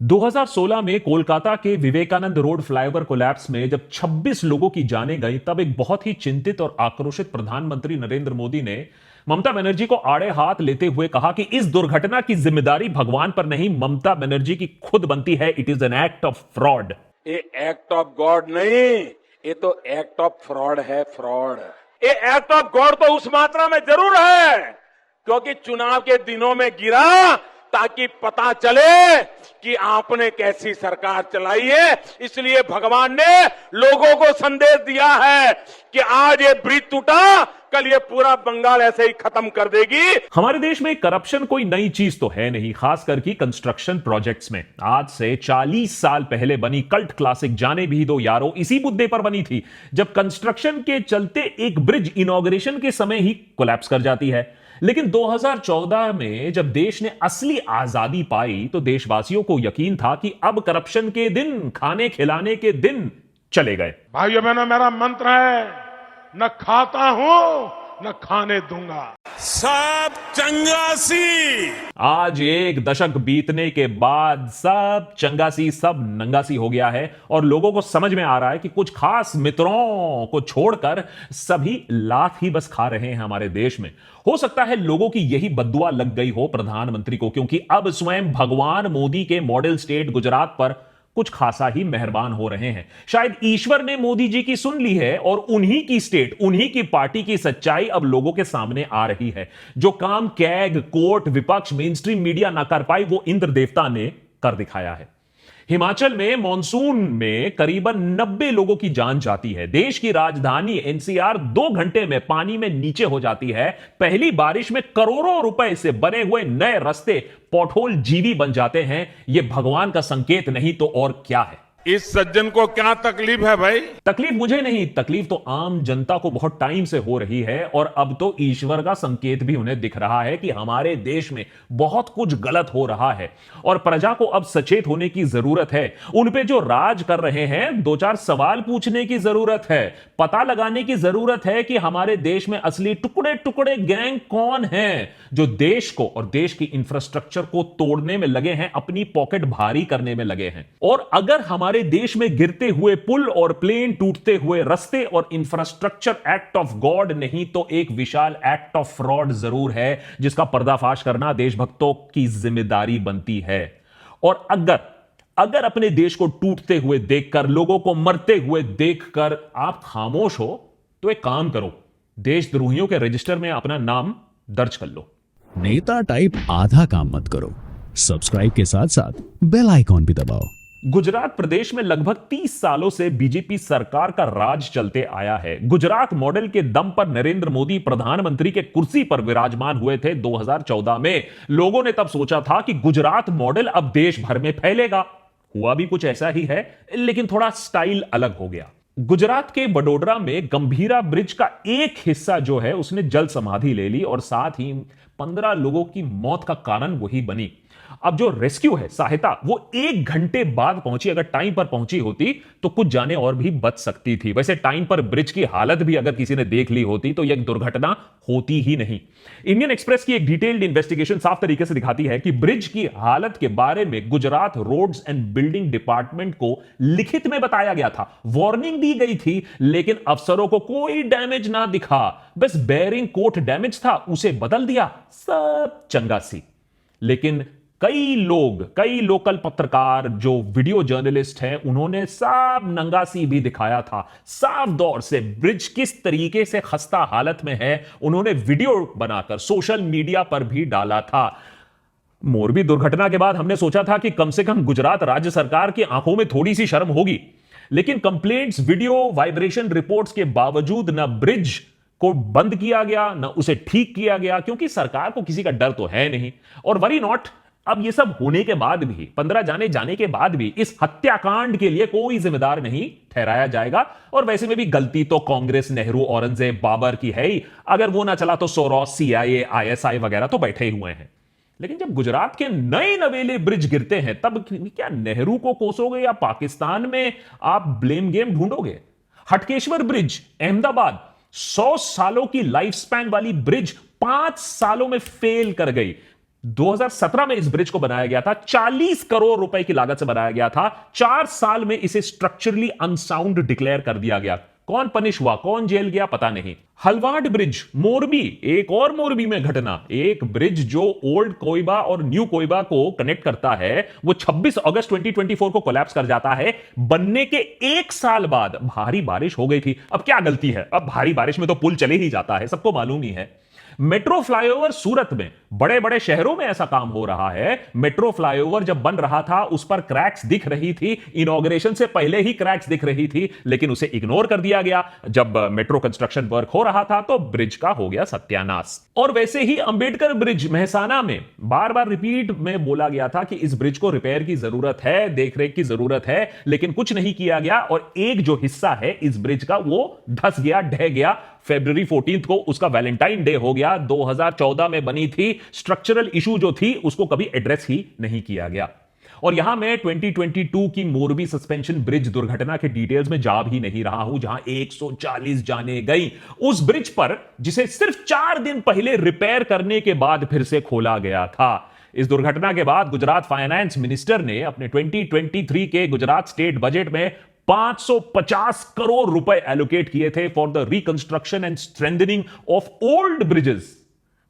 2016 में कोलकाता के Vivekananda road flyover collapse में जब 26 लोगों की जानें गई, तब एक बहुत ही चिंतित और आक्रोशित प्रधानमंत्री नरेंद्र मोदी ने ममता बनर्जी को आड़े हाथ लेते हुए कहा कि इस दुर्घटना की जिम्मेदारी भगवान पर नहीं, ममता बनर्जी की खुद बनती है। It is an act of fraud. ये एक्ट ऑफ गॉड नहीं, ये तो एक्ट ऑफ फ्रॉड है। फ्रॉड। ये एक्ट ऑफ गॉड तो उस मात्रा में जरूर है क्योंकि चुनाव के दिनों में गिरा ताकि पता चले कि आपने कैसी सरकार चलाई है। इसलिए भगवान ने लोगों को संदेश दिया है कि आज ये ब्रिज टूटा, कल ये पूरा बंगाल ऐसे ही खत्म कर देगी। हमारे देश में करप्शन कोई नई चीज तो है नहीं, खास करके कंस्ट्रक्शन प्रोजेक्ट्स में। आज से 40 साल पहले बनी कल्ट क्लासिक जाने भी दो यारो इसी मुद्दे पर बनी थी, जब कंस्ट्रक्शन के चलते एक ब्रिज इनॉग्रेशन के समय ही कोलैप्स कर जाती है। लेकिन 2014 में जब देश ने असली आजादी पाई तो देशवासियों को यकीन था कि अब करप्शन के दिन, खाने खिलाने के दिन चले गए। भाइयों बहनों, मेरा मंत्र है, न खाता हूं न खाने दूंगा। सब चंगासी। आज एक दशक बीतने के बाद सब चंगासी, सब नंगासी हो गया है और लोगों को समझ में आ रहा है कि कुछ खास मित्रों को छोड़कर सभी लात ही बस खा रहे हैं हमारे देश में। हो सकता है लोगों की यही बद्दुआ लग गई हो प्रधानमंत्री को, क्योंकि अब स्वयं भगवान मोदी के मॉडल स्टेट गुजरात पर कुछ खासा ही मेहरबान हो रहे हैं। शायद ईश्वर ने मोदी जी की सुन ली है और उन्हीं की स्टेट, उन्हीं की पार्टी की सच्चाई अब लोगों के सामने आ रही है। जो काम कैग, कोर्ट, विपक्ष, मेन स्ट्रीम मीडिया ना कर पाई, वो इंद्र देवता ने कर दिखाया है। हिमाचल में मॉनसून में करीबन 90 लोगों की जान जाती है। देश की राजधानी एनसीआर 2 घंटे में पानी में नीचे हो जाती है। पहली बारिश में करोड़ों रुपए से बने हुए नए रास्ते पॉटहोल जीवी बन जाते हैं। यह भगवान का संकेत नहीं तो और क्या है। इस सज्जन को क्या तकलीफ है भाई? तकलीफ मुझे नहीं, तकलीफ तो आम जनता को बहुत टाइम से हो रही है और अब तो ईश्वर का संकेत भी उन्हें दिख रहा है कि हमारे देश में बहुत कुछ गलत हो रहा है और प्रजा को अब सचेत होने की जरूरत है। उन पे जो राज कर रहे हैं 2-4 सवाल पूछने की जरूरत है। पता लगाने की जरूरत है कि हमारे देश में असली टुकड़े टुकड़े गैंग कौन है जो देश को और देश की इंफ्रास्ट्रक्चर को तोड़ने में लगे हैं, अपनी पॉकेट भारी करने में लगे हैं। और अगर हमारे देश में गिरते हुए पुल और प्लेन, टूटते हुए रास्ते और इंफ्रास्ट्रक्चर एक्ट ऑफ गॉड नहीं तो एक विशाल एक्ट ऑफ फ्रॉड जरूर है, जिसका पर्दाफाश करना देशभक्तों की जिम्मेदारी बनती है। और अगर अपने देश को टूटते हुए देखकर, लोगों को मरते हुए देखकर आप खामोश हो तो एक काम करो, देशद्रोहियों के रजिस्टर में अपना नाम दर्ज कर लो। नेता टाइप आधा काम मत करो, सब्सक्राइब के साथ साथ बेल आइकॉन भी दबाओ। गुजरात प्रदेश में लगभग 30 सालों से बीजेपी सरकार का राज चलते आया है। गुजरात मॉडल के दम पर नरेंद्र मोदी प्रधानमंत्री के कुर्सी पर विराजमान हुए थे 2014 में। लोगों ने तब सोचा था कि गुजरात मॉडल अब देश भर में फैलेगा। हुआ भी कुछ ऐसा ही है, लेकिन थोड़ा स्टाइल अलग हो गया। गुजरात के बडोदरा में गंभीरा ब्रिज का एक हिस्सा जो है उसने जल समाधि ले ली और साथ ही 15 लोगों की मौत का कारण वही बनी। अब जो रेस्क्यू है, सहायता, वो 1 घंटे बाद पहुंची। अगर टाइम पर पहुंची होती तो कुछ जाने और भी बच सकती थी। वैसे टाइम पर ब्रिज की हालत भी अगर किसी ने देख ली होती तो यह दुर्घटना होती ही नहीं। इंडियन एक्सप्रेस की एक डिटेल्ड इन्वेस्टिगेशन साफ तरीके से दिखाती है कि ब्रिज की हालत के बारे में Gujarat roads and building department को लिखित में बताया गया था, वार्निंग दी गई थी, लेकिन अफसरों को कोई डैमेज ना दिखा। बस बेयरिंग कोट डैमेज था, उसे बदल दिया, सब चंगासी। लेकिन कई लोकल पत्रकार जो वीडियो जर्नलिस्ट हैं, उन्होंने साफ नंगासी भी दिखाया था। साफ दौर से ब्रिज किस तरीके से खस्ता हालत में है उन्होंने वीडियो बनाकर सोशल मीडिया पर भी डाला था। मोरबी दुर्घटना के बाद हमने सोचा था कि कम से कम गुजरात राज्य सरकार की आंखों में थोड़ी सी शर्म होगी, लेकिन कंप्लेंट्स, वीडियो, वाइब्रेशन रिपोर्ट्स के बावजूद न ब्रिज को बंद किया गया न उसे ठीक किया गया, क्योंकि सरकार को किसी का डर तो है नहीं। और वरी नॉट, अब ये सब होने के बाद भी, 15 जाने के बाद भी इस हत्याकांड के लिए कोई जिम्मेदार नहीं ठहराया जाएगा। और वैसे में भी गलती तो कांग्रेस, नेहरू, औरंगजेब, बाबर की है ही। अगर वो ना चला तो सोरोस, सीआईए, आईएसआई वगैरह तो बैठे ही हुए हैं। लेकिन जब गुजरात के नए नवेले ब्रिज गिरते हैं तब क्या नेहरू को कोसोगे या पाकिस्तान में आप ब्लेम गेम ढूंढोगे? हटकेश्वर ब्रिज, अहमदाबाद, 100 सालों की लाइफ स्पैन वाली ब्रिज 5 सालों में फेल कर गई। 2017 में इस ब्रिज को बनाया गया था, 40 करोड़ रुपए की लागत से बनाया गया था। 4 साल में इसे स्ट्रक्चरली अनसाउंड डिक्लेयर कर दिया गया। कौन पनिश हुआ, कौन जेल गया, पता नहीं। हलवाड ब्रिज, मोरबी, एक और मोरबी में घटना। एक ब्रिज जो ओल्ड कोइबा और न्यू कोइबा को कनेक्ट करता है, वो 26 अगस्त 2024 को कोलैप्स कर जाता है। बनने के 1 साल बाद भारी बारिश हो गई थी। अब क्या गलती है, अब भारी बारिश में तो पुल चले ही जाता है, सबको मालूम ही है। मेट्रो फ्लाईओवर सूरत में, बड़े बड़े शहरों में ऐसा काम हो रहा है। मेट्रो फ्लाईओवर जब बन रहा था, उस पर क्रैक्स दिख रही थी, इनॉग्रेशन से पहले ही क्रैक्स दिख रही थी, लेकिन उसे इग्नोर कर दिया गया। जब मेट्रो कंस्ट्रक्शन वर्क हो रहा था तो ब्रिज का हो गया सत्यानाश। और वैसे ही अंबेडकर ब्रिज मेहसाना में बार बार रिपीट में बोला गया था कि इस ब्रिज को रिपेयर की जरूरत है, देखरेख की जरूरत है, लेकिन कुछ नहीं किया गया। और एक जो हिस्सा है इस ब्रिज का, वो धस गया, ढह गया। फरवरी 14 को उसका वैलेंटाइन डे हो गया। 2014 में बनी थी, स्ट्रक्चरल इशू जो थी उसको कभी एड्रेस ही नहीं किया गया। और यहां मैं 2022 की मोरबी सस्पेंशन ब्रिज दुर्घटना के डिटेल्स में जा भी नहीं रहा हूं, जहां 140 जाने गई उस ब्रिज पर, जिसे सिर्फ 4 दिन पहले रिपेयर करने के बाद फिर से खोला गया था। इस दुर्घटना के बाद गुजरात फाइनेंस मिनिस्टर ने अपने 2023 के गुजरात स्टेट बजट में 550 करोड़ रुपए एलोकेट किए थे for the reconstruction and strengthening of old bridges.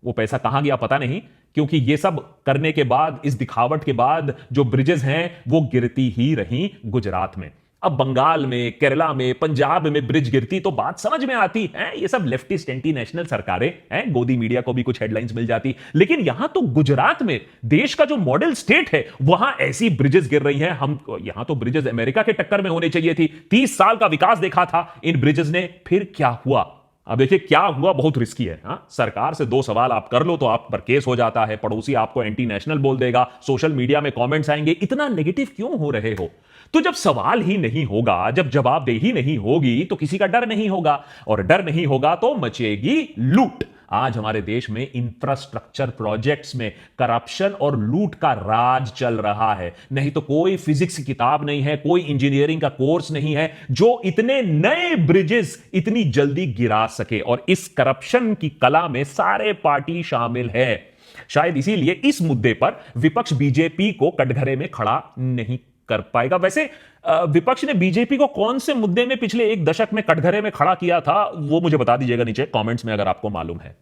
वो पैसा कहां गया पता नहीं, क्योंकि ये सब करने के बाद, इस दिखावट के बाद, जो ब्रिजेस हैं वो गिरती ही रहीं गुजरात में। अब बंगाल में, केरला में, पंजाब में ब्रिज गिरती तो बात समझ में आती है, ये सब लेफ्टिस्ट एंटी नेशनल सरकारें हैं, गोदी मीडिया को भी कुछ हेडलाइंस मिल जाती। लेकिन यहां तो गुजरात में, देश का जो मॉडल स्टेट है, वहां ऐसी ब्रिजेस गिर रही हैं। हम यहां तो ब्रिजेस अमेरिका के टक्कर में होनी चाहिए थी। 30 साल का विकास देखा था इन ब्रिजेस ने, फिर क्या हुआ? अब देखिए क्या हुआ, बहुत रिस्की है। सरकार से 2 सवाल आप कर लो तो आप पर केस हो जाता है, पड़ोसी आपको एंटी नेशनल बोल देगा, सोशल मीडिया में कमेंट्स आएंगे, इतना नेगेटिव क्यों हो रहे हो? तो जब सवाल ही नहीं होगा, जब जवाबदेही नहीं होगी, तो किसी का डर नहीं होगा, और डर नहीं होगा तो मचेगी लूट। आज हमारे देश में इंफ्रास्ट्रक्चर प्रोजेक्ट्स में करप्शन और लूट का राज चल रहा है। नहीं तो कोई फिजिक्स की किताब नहीं है, कोई इंजीनियरिंग का कोर्स नहीं है जो इतने नए ब्रिजेस इतनी जल्दी गिरा सके। और इस करप्शन की कला में सारे पार्टी शामिल है। शायद इसीलिए इस मुद्दे पर विपक्ष बीजेपी को कटघरे में खड़ा नहीं कर पाएगा। वैसे विपक्ष ने बीजेपी को कौन से मुद्दे में पिछले 1 दशक में कटघरे में खड़ा किया था, वो मुझे बता दीजिएगा नीचे कमेंट्स में, अगर आपको मालूम है।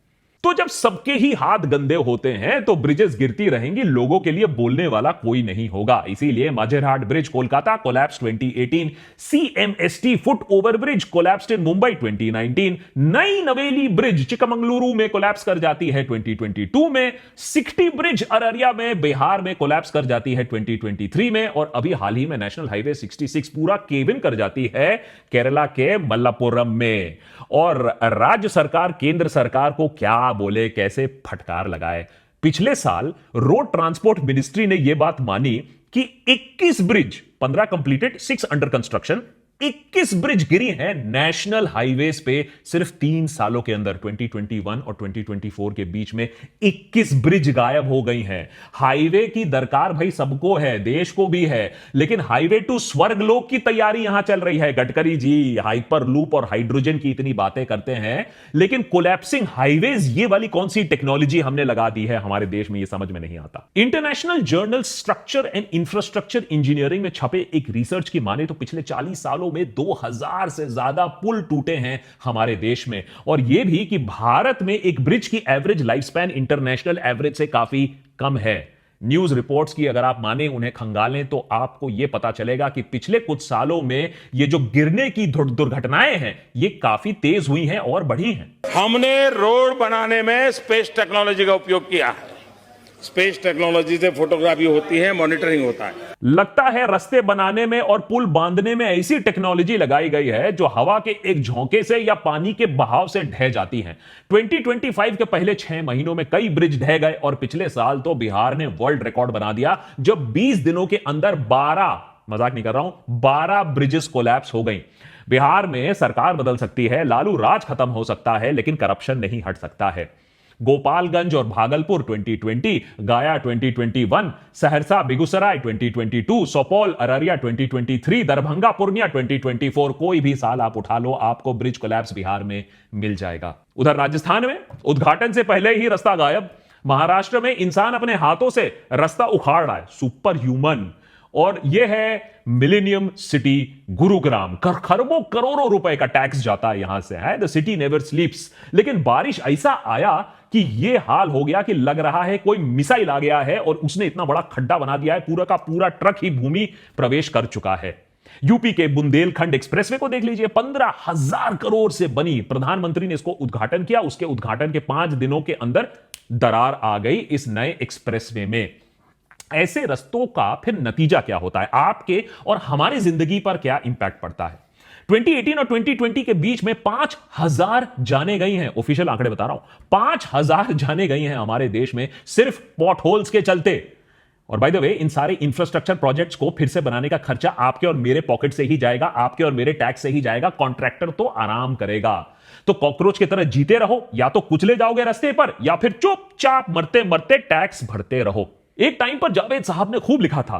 तो जब सबके ही हाथ गंदे होते हैं तो ब्रिजेस गिरती रहेंगी, लोगों के लिए बोलने वाला कोई नहीं होगा। इसीलिए Majerhat bridge Kolkata collapse 2018, CMST foot over bridge collapsed in Mumbai 2019, नई नवेली ब्रिज चिकमंगलुरु में कोलैप्स कर जाती है 2022 में, सिकटी ब्रिज अररिया में बिहार में कोलैप्स कर जाती है 2023 में, और अभी हाल ही में नेशनल हाईवे 66 पूरा केबिन कर जाती है केरला के मल्लापुरम में। और राज्य सरकार केंद्र सरकार को क्या बोले, कैसे फटकार लगाए। पिछले साल रोड ट्रांसपोर्ट मिनिस्ट्री ने यह बात मानी कि 21 bridge, 15 completed, 6 under construction, 21 bridge गिरी हैं नेशनल हाईवेज पे सिर्फ 3 सालों के अंदर। 2021 और 2024 के बीच में 21 ब्रिज गायब हो गई हैं। हाईवे की दरकार भाई सबको है, देश को भी है, लेकिन हाईवे टू स्वर्गलोक की तैयारी यहां चल रही है। गडकरी जी हाइपर लूप और हाइड्रोजन की इतनी बातें करते हैं, लेकिन कोलैप्सिंग हाईवेज ये वाली कौन सी टेक्नोलॉजी हमने लगा दी है हमारे देश में, ये समझ में नहीं आता। International journal structure and infrastructure engineering में छपे एक रिसर्च की माने तो पिछले 40 सालों में 2000 से ज्यादा पुल टूटे हैं हमारे देश में। और यह भी कि भारत में एक ब्रिज की average life span international average से काफी कम है। न्यूज रिपोर्ट्स की अगर आप माने, उन्हें खंगालें, तो आपको यह पता चलेगा कि पिछले कुछ सालों में ये जो गिरने की दुर्घटनाएं हैं ये काफी तेज हुई हैं और बढ़ी हैं। हमने रोड बनाने में स्पेस टेक्नोलॉजी का उपयोग किया है। स्पेस टेक्नोलॉजी से फोटोग्राफी होती है, मॉनिटरिंग होता है। लगता है रास्ते बनाने में और पुल बांधने में ऐसी टेक्नोलॉजी लगाई गई है जो हवा के एक झोंके से या पानी के बहाव से ढह जाती है। 2025 के पहले 6 महीनों में कई ब्रिज ढह गए, और पिछले साल तो बिहार ने वर्ल्ड रिकॉर्ड बना दिया जब 20 दिनों के अंदर 12, मजाक नहीं कर रहा हूं, 12 ब्रिजेस कोलैप्स हो गई। बिहार में सरकार बदल सकती है, लालू राज खत्म हो सकता है, लेकिन करप्शन नहीं हट सकता है। गोपालगंज और भागलपुर 2020, गया 2021, सहरसा बेगूसराय 2022, सुपौल अररिया 2023, दरभंगा पूर्णिया 2024, कोई भी साल आप उठा लो, आपको ब्रिज कोलैप्स बिहार में मिल जाएगा। उधर राजस्थान में उद्घाटन से पहले ही रास्ता गायब। महाराष्ट्र में इंसान अपने हाथों से रास्ता उखाड़ रहा है, सुपर ह्यूमन। और यह है मिलेनियम सिटी गुरुग्राम। खरबों करोड़ों रुपए का टैक्स जाता है यहां से, है द सिटी नेवर स्लीप्स। लेकिन बारिश ऐसा आया कि यह हाल हो गया कि लग रहा है कोई मिसाइल आ गया है और उसने इतना बड़ा खड्डा बना दिया है, पूरा का पूरा ट्रक ही भूमि प्रवेश कर चुका है। यूपी के बुंदेलखंड एक्सप्रेसवे को देख लीजिए, 15,000 करोड़ से बनी। प्रधानमंत्री ने इसको उद्घाटन किया, उसके उद्घाटन के 5 दिनों के अंदर दरार आ गई इस नए एक्सप्रेसवे में। ऐसे रस्तों का फिर नतीजा क्या होता है, आपके और हमारी जिंदगी पर क्या इंपैक्ट पड़ता है। 2018 और 2020 के बीच में 5,000 जाने गई हैं, ऑफिशियल आंकड़े बता रहा हूं, 5,000 जाने गई हैं हमारे देश में सिर्फ पॉट होल्स के चलते। और बाय द वे, इन सारे इंफ्रास्ट्रक्चर प्रोजेक्ट्स को फिर से बनाने का खर्चा आपके और मेरे पॉकेट से ही जाएगा, आपके और मेरे टैक्स से ही जाएगा। कॉन्ट्रैक्टर तो आराम करेगा। तो कॉकरोच की तरह जीते रहो, या तो कुचले जाओगे रास्ते पर, या फिर चुपचाप मरते मरते टैक्स भरते रहो। एक टाइम पर जावेद साहब ने खूब लिखा था,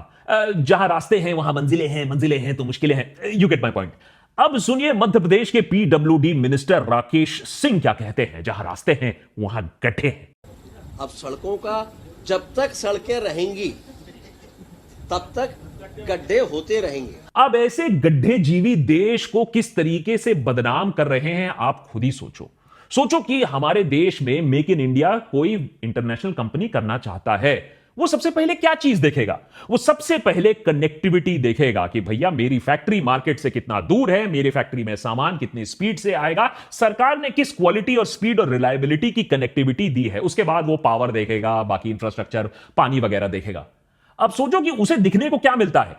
जहां रास्ते हैं वहां मंजिलें हैं तो मुश्किलें हैं। You get my point. अब सुनिए मध्य प्रदेश के पीडब्ल्यूडी मिनिस्टर राकेश सिंह क्या कहते हैं, जहां रास्ते हैं वहां गड्ढे हैं। अब सड़कों का जब तक सड़कें रहेंगी तब तक गड्ढे होते रहेंगे। अब ऐसे गड्ढे जीवी देश को किस तरीके से बदनाम कर रहे हैं, आप खुद ही सोचो कि हमारे देश में मेक इन इंडिया कोई इंटरनेशनल कंपनी करना चाहता है, वो सबसे पहले क्या चीज देखेगा? वो सबसे पहले कनेक्टिविटी देखेगा कि भैया मेरी फैक्ट्री मार्केट से कितना दूर है, मेरी फैक्ट्री में सामान कितनी स्पीड से आएगा, सरकार ने किस क्वालिटी और स्पीड और रिलायबिलिटी की कनेक्टिविटी दी है। उसके बाद वो पावर देखेगा, बाकी इंफ्रास्ट्रक्चर, पानी वगैरह देखेगा। अब सोचो कि उसे दिखने को क्या मिलता है?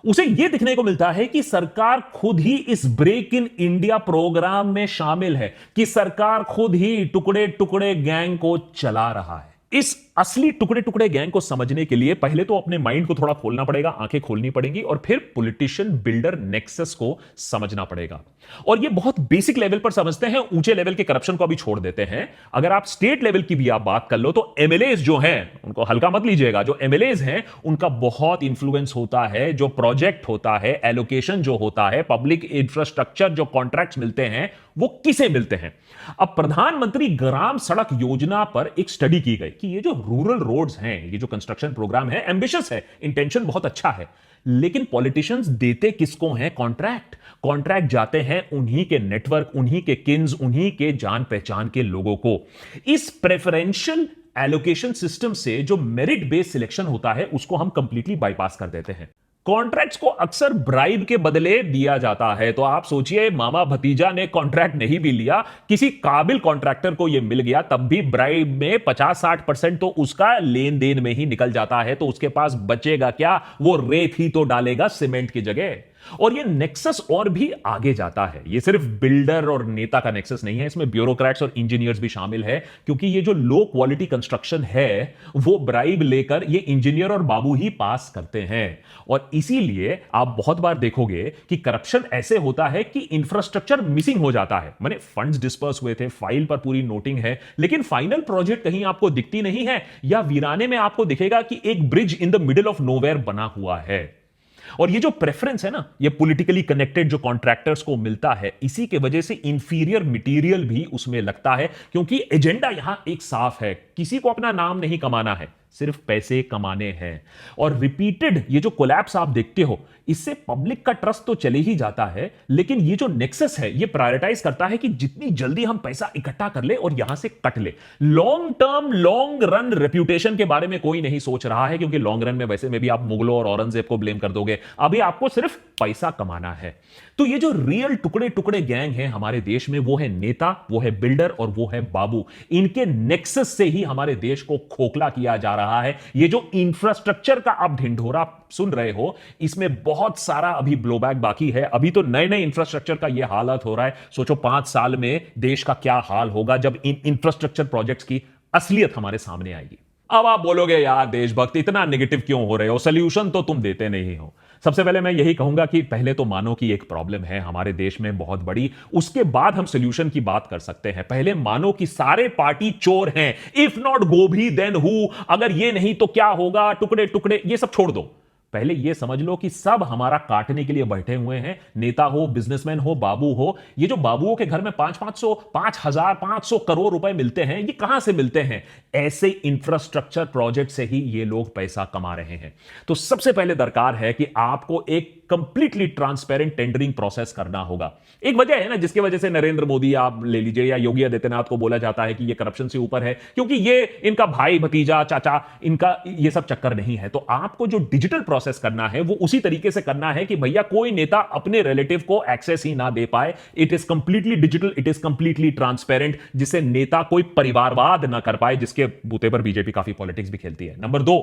उसे यह दिखने को मिलता है कि सरकार खुद ही इस ब्रेक इन इंडिया प्रोग्राम में शामिल है, कि सरकार खुद ही टुकड़े टुकड़े गैंग को चला रहा है। इस असली टुकड़े टुकड़े गैंग को समझने के लिए पहले तो अपने माइंड को थोड़ा खोलना पड़ेगा, आंखें खोलनी पड़ेंगी, और फिर पॉलिटिशियन बिल्डर नेक्सस को समझना पड़ेगा। और ये बहुत बेसिक लेवल पर समझते हैं, ऊंचे लेवल के करप्शन को अभी छोड़ देते हैं। अगर आप स्टेट लेवल की भी आप बात कर लो तो एमएलएज जो हैं, उनको हल्का मत लीजिएगा, जो एमएलएज हैं उनका बहुत इंफ्लुएंस होता है। जो प्रोजेक्ट होता है, एलोकेशन जो होता है, पब्लिक इंफ्रास्ट्रक्चर जो कॉन्ट्रैक्ट्स मिलते हैं, वो किसे मिलते हैं? अब प्रधानमंत्री ग्राम सड़क योजना पर एक स्टडी की गई कि ये जो रूरल रोड्स हैं, ये जो कंस्ट्रक्शन प्रोग्राम है, एंबिशियस है, इंटेंशन बहुत अच्छा है, लेकिन पॉलिटिशियंस देते किसको हैं कॉन्ट्रैक्ट जाते हैं उन्हीं के नेटवर्क, उन्हीं के किन्स, उन्हीं के जान पहचान के लोगों को। इस प्रेफरेंशियल एलोकेशन सिस्टम से जो मेरिट बेस्ड सिलेक्शन होता है, उसको हम कंप्लीटली बाईपास कर देते हैं। कॉन्ट्रैक्ट्स को अक्सर ब्राइब के बदले दिया जाता है। तो आप सोचिए, मामा भतीजा ने कॉन्ट्रैक्ट नहीं भी लिया, किसी काबिल कॉन्ट्रैक्टर को यह मिल गया, तब भी ब्राइब में 50-60% तो उसका लेन देन में ही निकल जाता है। तो उसके पास बचेगा क्या? वो रेत ही तो डालेगा सीमेंट की जगह। और ये नेक्सस और भी आगे जाता है। ये सिर्फ बिल्डर और नेता का नेक्सस नहीं है, इसमें ब्यूरोक्रेट्स और इंजीनियर्स भी शामिल है, क्योंकि ये जो लो क्वालिटी कंस्ट्रक्शन है वो ब्राइब लेकर ये इंजीनियर और बाबू ही पास करते हैं। और इसीलिए आप बहुत बार देखोगे कि करप्शन ऐसे होता है कि इंफ्रास्ट्रक्चर मिसिंग हो जाता है। माने फंड्स डिस्पर्स हुए थे, फाइल पर पूरी नोटिंग है, लेकिन फाइनल प्रोजेक्ट कहीं आपको दिखती नहीं है, या वीराने में आपको दिखेगा कि एक bridge in the middle of nowhere बना हुआ है। और ये जो प्रेफरेंस है ना, ये पॉलिटिकली कनेक्टेड जो कॉन्ट्रैक्टर्स को मिलता है, इसी के वजह से इंफीरियर मटेरियल भी उसमें लगता है, क्योंकि एजेंडा यहां एक साफ है, किसी को अपना नाम नहीं कमाना है, सिर्फ पैसे कमाने हैं। और रिपीटेड ये जो कोलैप्स आप देखते हो, इससे पब्लिक का ट्रस्ट तो चले ही जाता है, लेकिन ये जो नेक्सस है ये प्रायोरिटाइज करता है कि जितनी जल्दी हम पैसा इकट्ठा कर ले और यहां से कट ले। Long term, long run reputation के बारे में कोई नहीं सोच रहा है, क्योंकि लॉन्ग रन में वैसे में भी आप मुगलों और औरंगजेब को ब्लेम कर दोगे। अभी आपको सिर्फ पैसा कमाना है। तो ये जो रियल टुकड़े टुकड़े गैंग है हमारे देश में, वो है नेता, वो है बिल्डर और वो है बाबू। इनके नेक्सस से ही हमारे देश को खोखला किया जा रहा है। ये जो इंफ्रास्ट्रक्चर का आप ढिंढोरा सुन रहे हो, इसमें बहुत सारा अभी ब्लोबैक बाकी है। अभी तो नए नए इंफ्रास्ट्रक्चर का यह हालत हो रहा है। सोचो 5 साल में देश का क्या हाल होगा जब इन इंफ्रास्ट्रक्चर प्रोजेक्ट्स की असलियत हमारे सामने आएगी। अब आप बोलोगे यार देशभक्त इतना नेगेटिव क्यों हो रहे हो, सोल्यूशन तो तुम देते नहीं हो। सबसे पहले मैं यही कहूंगा कि पहले तो मानो कि एक प्रॉब्लम है हमारे देश में बहुत बड़ी, उसके बाद हम सोल्यूशन की बात कर सकते हैं। पहले मानो कि सारे पार्टी चोर हैं, इफ नॉट गोभी देन हु, अगर ये नहीं तो क्या होगा, टुकड़े टुकड़े, ये सब छोड़ दो। पहले यह समझ लो कि सब हमारा काटने के लिए बैठे हुए हैं, नेता हो, बिजनेसमैन हो, बाबू हो। ये जो बाबुओं के घर में 5,500 करोड़ रुपए मिलते हैं, ये कहां से मिलते हैं? ऐसे इंफ्रास्ट्रक्चर प्रोजेक्ट से ही ये लोग पैसा कमा रहे हैं। तो सबसे पहले दरकार है कि आपको एक कंप्लीटली ट्रांसपेरेंट टेंडरिंग प्रोसेस करना होगा। एक वजह है ना जिसकी वजह से नरेंद्र मोदी आप ले लीजिए या योगी आदित्यनाथ को बोला जाता है कि ये करप्शन से ऊपर है, क्योंकि ये इनका भाई, भतीजा, चाचा, इनका ये सब चक्कर नहीं है। तो आपको जो डिजिटल प्रोसेस करना है वो उसी तरीके से करना है कि भैया कोई नेता अपने रिलेटिव को एक्सेस ही ना दे पाए। It is completely digital, it is completely transparent, जिससे नेता कोई परिवारवाद ना कर पाए, जिसके बूते पर बीजेपी काफी पॉलिटिक्स भी खेलती है। Number 2,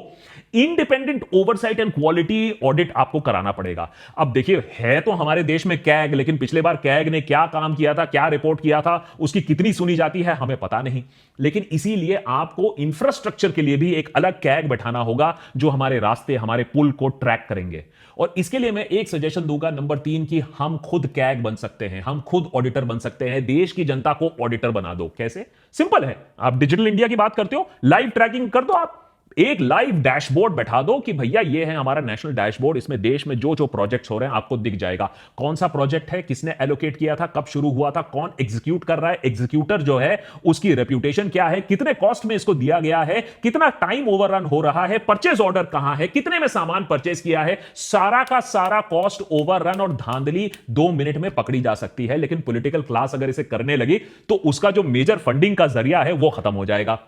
independent oversight and quality audit आपको कराना पड़ेगा। अब देखिए, है तो हमारे देश में कैग, लेकिन पिछले बार कैग ने क्या काम किया था, क्या रिपोर्ट किया था, उसकी कितनी सुनी जाती है हमें पता नहीं। लेकिन इसीलिए आपको इंफ्रास्ट्रक्चर के लिए भी एक अलग कैग बैठाना होगा जो हमारे रास्ते, हमारे पुल को ट्रैक करेंगे। और इसके लिए मैं एक सजेशन दूंगा, नंबर 3, कि हम खुद कैग बन सकते हैं, हम खुद ऑडिटर बन सकते हैं। देश की जनता को ऑडिटर बना दो। कैसे? सिंपल है। आप डिजिटल इंडिया की बात करते हो, लाइव ट्रैकिंग कर दो। आप एक लाइव डैशबोर्ड बैठा दो कि भैया ये है हमारा नेशनल डैशबोर्ड, इसमें देश में जो जो प्रोजेक्ट्स हो रहे हैं आपको दिख जाएगा। कौन सा प्रोजेक्ट है, किसने एलोकेट किया था, कब शुरू हुआ था, कौन एग्जीक्यूट कर रहा है, एग्जीक्यूटर जो है उसकी रेप्यूटेशन क्या है, कितने कॉस्ट में इसको दिया गया है, कितना टाइम ओवररन हो रहा है, परचेज ऑर्डर कहां है, कितने में सामान परचेज किया है। सारा का सारा कॉस्ट ओवररन और धांधली 2 मिनट में पकड़ी जा सकती है। लेकिन पॉलिटिकल क्लास अगर इसे करने लगी तो उसका जो मेजर फंडिंग का जरिया है वो खत्म हो जाएगा।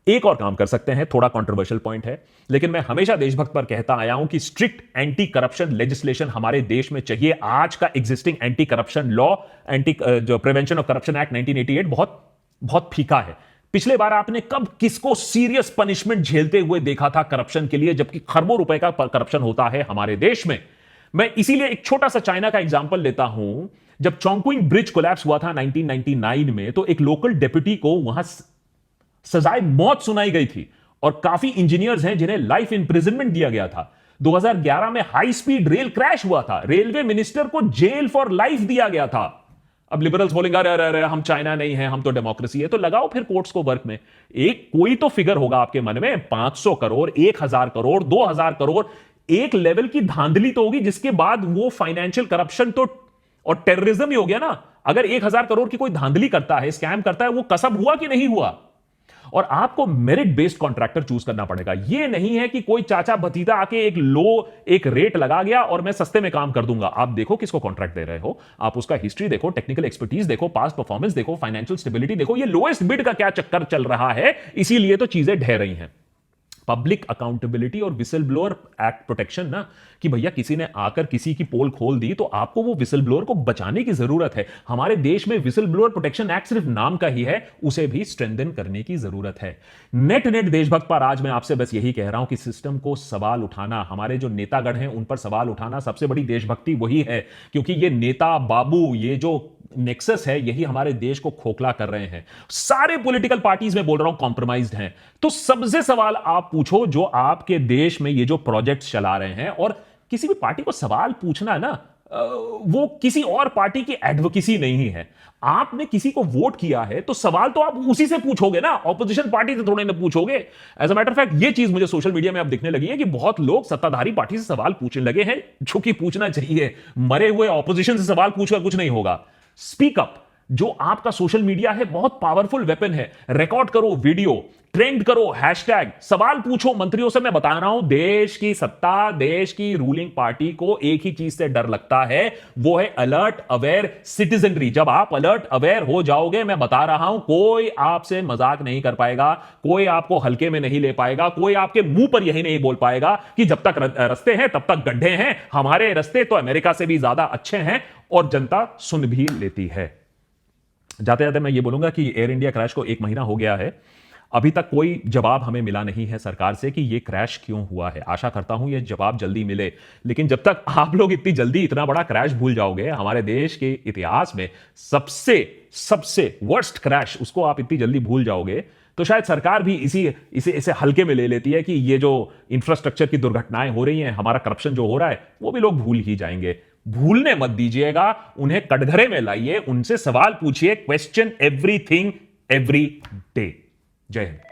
एक और काम कर सकते हैं, थोड़ा कंट्रोवर्शियल पॉइंट है, लेकिन मैं हमेशा देशभक्त पर कहता आया हूं कि स्ट्रिक्ट एंटी करप्शन लेजिस्लेशन हमारे देश में चाहिए। आज का एग्जिस्टिंग एंटी करप्शन लॉ, जो प्रिवेंशन ऑफ करप्शन एक्ट 1988 बहुत फीका है। पिछले बार आपने कब किसको सीरियस पनिशमेंट झेलते हुए देखा था करप्शन के लिए, जबकि खरबों रुपए का करप्शन होता है हमारे देश में। मैं इसीलिए एक छोटा सा चाइना का एग्जांपल लेता हूं। जब चोंगक्विंग ब्रिज कोलैप्स हुआ था 1999 में, तो एक लोकल डेप्यूटी को वहां सजाए मौत सुनाई गई थी और काफी इंजीनियर्स हैं जिन्हें लाइफ इंप्रिजनमेंट दिया गया था। 2011 में हाई स्पीड रेल क्रैश हुआ था, रेलवे मिनिस्टर को जेल फॉर लाइफ दिया गया था। अब लिबरल्स बोलेंगे अरे अरे हम चाइना नहीं है, हम तो डेमोक्रेसी है। तो लगाओ फिर कोर्ट्स को वर्क में। एक कोई तो फिगर होगा आपके मन में, 500 करोड़, 1000 करोड़, 2000 करोड़, एक लेवल की धांधली तो होगी जिसके बाद वो फाइनेंशियल करप्शन तो और टेररिज्म ही हो गया ना। अगर 1000 करोड़ की कोई धांधली करता है, स्कैम करता है, वो कसब हुआ कि नहीं हुआ। और आपको मेरिट बेस्ड कॉन्ट्रैक्टर चूज करना पड़ेगा। यह नहीं है कि कोई चाचा भतीजा आके एक रेट लगा गया और मैं सस्ते में काम कर दूंगा। आप देखो किसको कॉन्ट्रैक्ट दे रहे हो, आप उसका हिस्ट्री देखो, टेक्निकल एक्सपर्टीज देखो, पास्ट परफॉर्मेंस देखो, फाइनेंशियल स्टेबिलिटी देखो। ये लोएस्ट बिड का क्या चक्कर चल रहा है, इसीलिए तो चीजें ढह रही हैं। पब्लिक अकाउंटेबिलिटी और विसल ब्लोअर एक्ट प्रोटेक्शन ना, कि भैया किसी ने आकर किसी की पोल खोल दी तो आपको वो विसल ब्लोअर को बचाने की जरूरत है। हमारे देश में विसल ब्लोअर प्रोटेक्शन एक्ट सिर्फ नाम का ही है, उसे भी स्ट्रेंथन करने की जरूरत है। नेट देशभक्त पर आज मैं आपसे बस यही कह रहा हूं कि सिस्टम को सवाल उठाना, हमारे जो नेतागण हैं उन पर सवाल उठाना सबसे बड़ी देशभक्ति वही है। क्योंकि ये नेता बाबू, ये जो नेक्सस है, यही हमारे देश को खोखला कर रहे हैं। सारे पॉलिटिकल पार्टीज में बोल रहा हूं कॉम्प्रोमाइज्ड हैं। तो सबसे सवाल आप पूछो जो आपके देश में ये जो प्रोजेक्ट्स चला रहे हैं। और किसी भी पार्टी को सवाल पूछना है ना, वो किसी और पार्टी की एडवोकेसी नहीं है। आपने किसी को वोट किया है तो सवाल तो आप उसी से पूछोगे ना, ऑपोजिशन पार्टी से थोड़े ना पूछोगे। As a matter of fact ये चीज मुझे सोशल मीडिया में अब दिखने लगी है कि बहुत लोग सत्ताधारी पार्टी से सवाल पूछने लगे हैं, जो कि पूछना चाहिए। मरे हुए ऑपोजिशन से सवाल पूछकर कुछ नहीं होगा। Speak up. जो आपका सोशल मीडिया है बहुत पावरफुल वेपन है। रिकॉर्ड करो वीडियो, ट्रेंड करो, हैशटैग, सवाल पूछो मंत्रियों से। मैं बता रहा हूं, देश की सत्ता, देश की रूलिंग पार्टी को एक ही चीज से डर लगता है, वो है अलर्ट अवेयर सिटीजनरी। जब आप अलर्ट अवेयर हो जाओगे, मैं बता रहा हूं, कोई आपसे मजाक नहीं कर पाएगा, कोई आपको हल्के में नहीं ले पाएगा, कोई आपके मुंह पर यही नहीं बोल पाएगा कि जब तक रस्ते हैं तब तक गड्ढे हैं। हमारे रस्ते तो अमेरिका से भी ज्यादा अच्छे हैं और जनता सुन भी लेती है। जाते जाते मैं ये बोलूंगा कि एयर इंडिया क्रैश को 1 महीना हो गया है, अभी तक कोई जवाब हमें मिला नहीं है सरकार से कि ये क्रैश क्यों हुआ है। आशा करता हूं ये जवाब जल्दी मिले। लेकिन जब तक आप लोग इतनी जल्दी इतना बड़ा क्रैश भूल जाओगे, हमारे देश के इतिहास में सबसे वर्स्ट क्रैश, उसको आप इतनी जल्दी भूल जाओगे, तो शायद सरकार भी इसे हल्के में ले लेती है कि ये जो इंफ्रास्ट्रक्चर की दुर्घटनाएं हो रही हैं, हमारा करप्शन जो हो रहा है, वो भी लोग भूल ही जाएंगे। भूलने मत दीजिएगा, उन्हें कटघरे में लाइए, उनसे सवाल पूछिए। Question everything every day. जय हिंद।